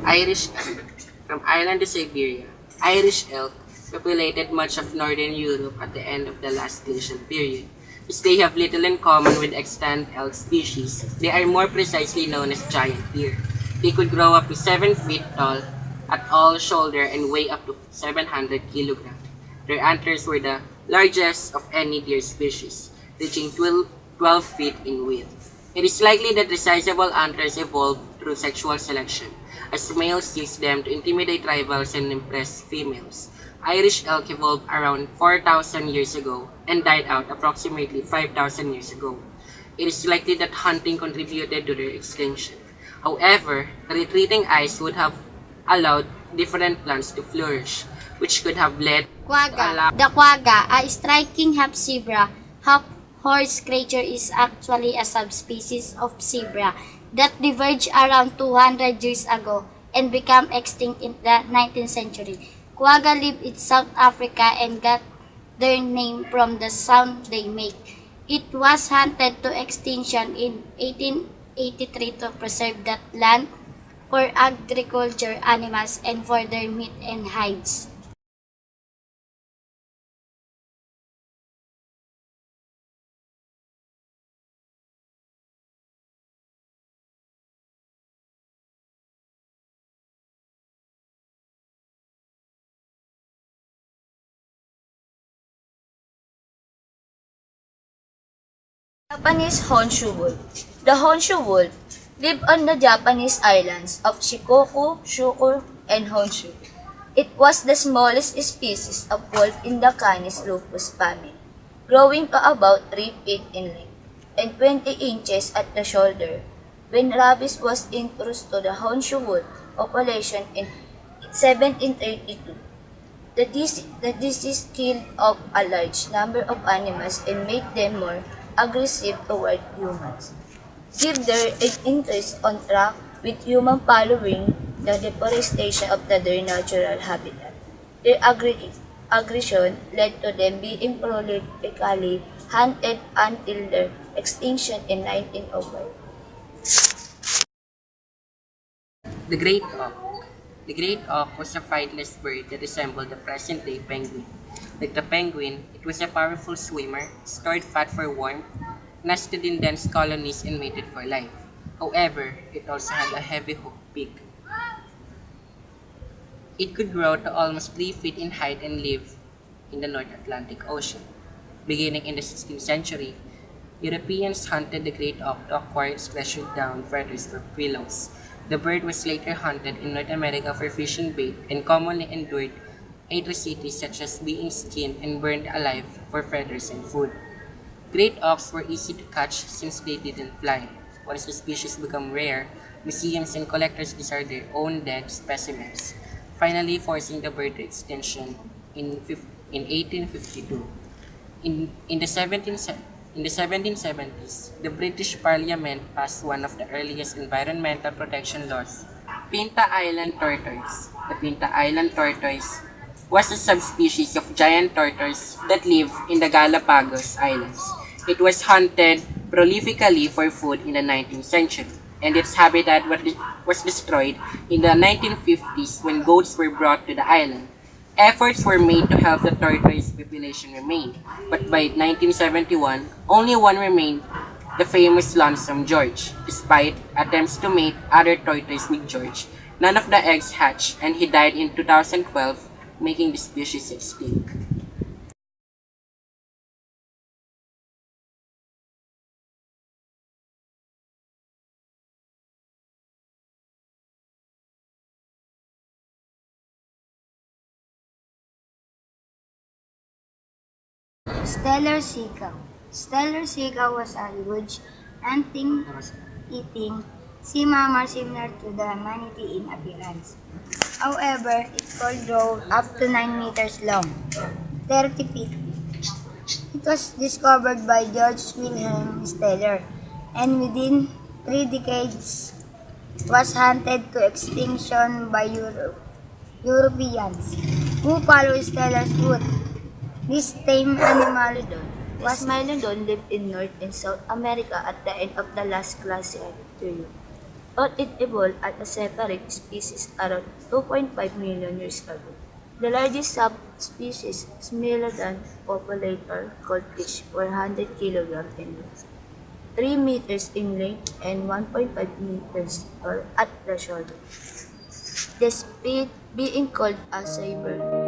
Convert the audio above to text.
Irish from Ireland to Siberia, Irish elk populated much of northern Europe at the end of the last glacial period. As they have little in common with extant elk species, they are more precisely known as giant deer. They could grow up to 7 feet tall at all shoulder and weigh up to 700 kilograms. Their antlers were the largest of any deer species, reaching 12 feet in width. It is likely that the sizable antlers evolved through sexual selection, as males used them to intimidate rivals and impress females. Irish elk evolved around 4,000 years ago and died out approximately 5,000 years ago. It is likely that hunting contributed to their extinction. However, the retreating ice would have allowed different plants to flourish, which could have led Quagga. The quagga, a striking half-zebra, half-horse creature, is actually a subspecies of zebra that diverged around 200 years ago and became extinct in the 19th century. Quagga live in South Africa and got their name from the sound they make. It was hunted to extinction in 1883 to preserve that land for agriculture, animals, and for their meat and hides. Japanese Honshu wolf. The Honshu wolf live on the Japanese islands of Shikoku, Shukyu, and Honshu. It was the smallest species of wolf in the Canis lupus family, growing to about 3 feet in length and 20 inches at the shoulder. When rabies was introduced to the Honshu wolf population in 1732, the disease killed off a large number of animals and made them more aggressive toward humans. Give their interest on track with human following the deforestation of their natural habitat. Their aggression led to them being prolifically hunted until their extinction in 1905. the great auk. The great auk was a flightless bird that resembled the present-day penguin. Like the penguin, it was a powerful swimmer, stored fat for warmth, nested in dense colonies, and mated for life. However, it also had a heavy hooked beak. It could grow to almost 3 feet in height and live in the North Atlantic Ocean. Beginning in the 16th century, Europeans hunted the great auk to acquire its fleshy down feathers for pillows. The bird was later hunted in North America for fishing bait and commonly endured atrocities such as being skinned and burned alive for feathers and food. Great auks were easy to catch since they didn't fly. Once the species became rare, museums and collectors desired their own dead specimens, finally forcing the bird to extinction in 1852. In the 1770s, the British Parliament passed one of the earliest environmental protection laws, Pinta Island tortoise. The Pinta Island tortoise was a subspecies of giant tortoise that lived in the Galapagos Islands. It was hunted prolifically for food in the 19th century, and its habitat was destroyed in the 1950s when goats were brought to the island. Efforts were made to help the tortoise population remain, but by 1971, only one remained, the famous Lonesome George. Despite attempts to mate other tortoises with George, none of the eggs hatched, and he died in 2012, making the species extinct. Stellar Seagull. Stellar Seagull was a huge, ant-eating sea mammal similar to the manatee in appearance. However, it could grow up to 9 meters long, 30 feet. It was discovered by George Wilhelm Steller, and within 3 decades was hunted to extinction by Europeans who followed Stellar's route. This tame animal This Mylodon lived in North and South America at the end of the last glacial period. thought it evolved as a separate species around 2.5 million years ago. The largest subspecies, Smilodon populator, called fish, were 100 kilograms in weight, 3 meters in length, and 1.5 meters tall at the shoulder. The speed being called a saber.